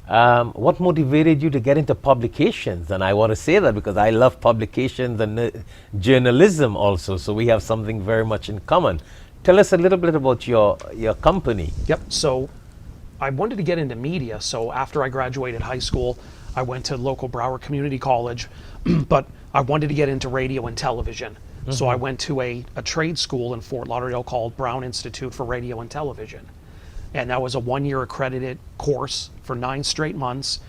What motivated you to get into publications? And I want to say that because I love publications and journalism also, so we have something very much in common. Tell us a little bit about your company. Yep. So I wanted to get into media. So after I graduated high school, I went to local Broward Community College, but I wanted to get into radio and television. So I went to a trade school in Fort Lauderdale called Brown Institute for Radio and Television. And that was a 1-year accredited course for 9 straight months.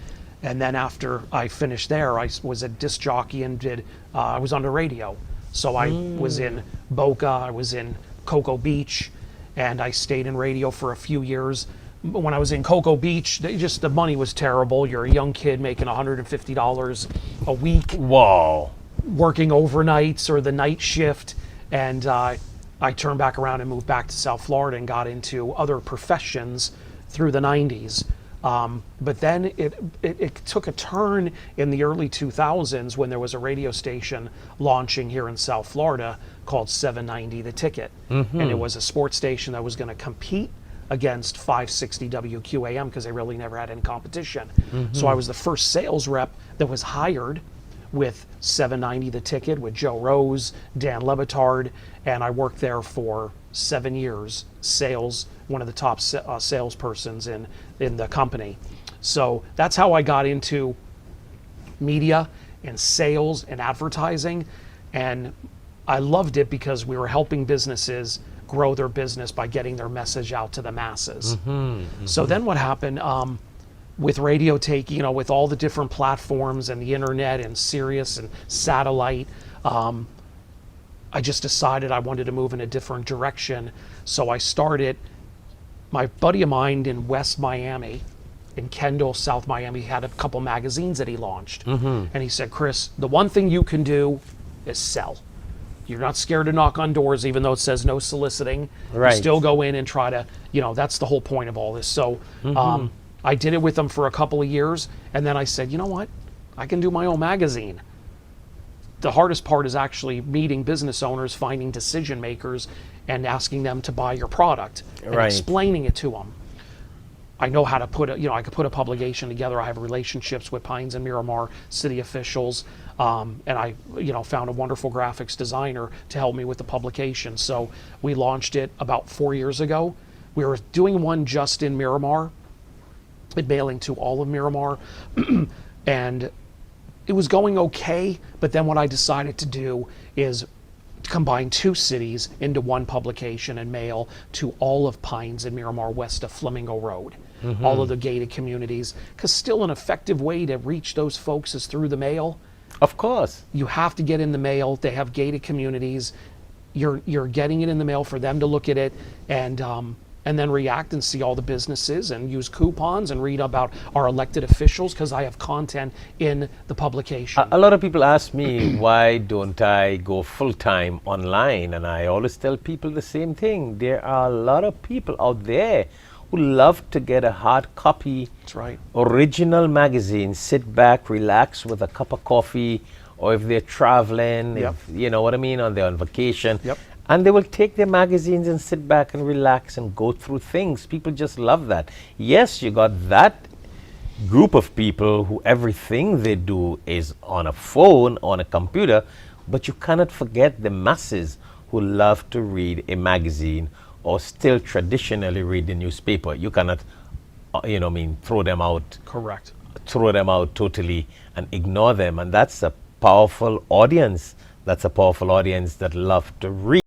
And then after I finished there, I was a disc jockey and I was on the radio. So I was in Boca, I was in Cocoa Beach, and I stayed in radio for a few years. When I was in Cocoa Beach, the money was terrible. You're a young kid making $150 a week. Wow. Working overnights or the night shift, and I turned back around and moved back to South Florida and got into other professions through the 90s. But then it took a turn in the early 2000s when there was a radio station launching here in South Florida called 790 The Ticket. And it was a sports station that was going to compete against 560 WQAM because they really never had any competition. So I was the first sales rep that was hired with 790 The Ticket, with Joe Rose, Dan Lebitard, and I worked there for 7 years, sales, one of the top salespersons in the company. So that's how I got into media and sales and advertising, and I loved it because we were helping businesses grow their business by getting their message out to the masses. So then what happened, with radio with all the different platforms and the internet and Sirius and satellite, I just decided I wanted to move in a different direction. So I started, my buddy of mine in West Miami, in Kendall, South Miami, had a couple magazines that he launched. And he said, Chris, the one thing you can do is sell. You're not scared to knock on doors, even though it says no soliciting. Right. You still go in and try to, that's the whole point of all this. So I did it with them for a couple of years, and then I said, you know what? I can do my own magazine. The hardest part is actually meeting business owners, finding decision makers, and asking them to buy your product and explaining it to them. I know how to put I could put a publication together. I have relationships with Pines and Miramar city officials, and I, found a wonderful graphics designer to help me with the publication. So we launched it about 4 years ago. We were doing one just in Miramar, mailing to all of Miramar, and it was going okay, but then what I decided to do is combine 2 cities into one publication and mail to all of Pines and Miramar west of Flamingo Road, all of the gated communities, because still an effective way to reach those folks is through the mail. Of course. You have to get in the mail. They have gated communities. You're getting it in the mail for them to look at it and then react and see all the businesses and use coupons and read about our elected officials because I have content in the publication. A lot of people ask me, why don't I go full-time online? And I always tell people the same thing. There are a lot of people out there who love to get a hard copy, That's right, original magazine, sit back, relax with a cup of coffee, or if they're traveling, if, you know what I mean, or they're on vacation. And they will take their magazines and sit back and relax and go through things. People just love that. Yes, you got that group of people who everything they do is on a phone, on a computer, but you cannot forget the masses who love to read a magazine or still traditionally read the newspaper. You cannot, throw them out. correct. Throw them out totally and ignore them. And that's a powerful audience. That's a powerful audience that love to read.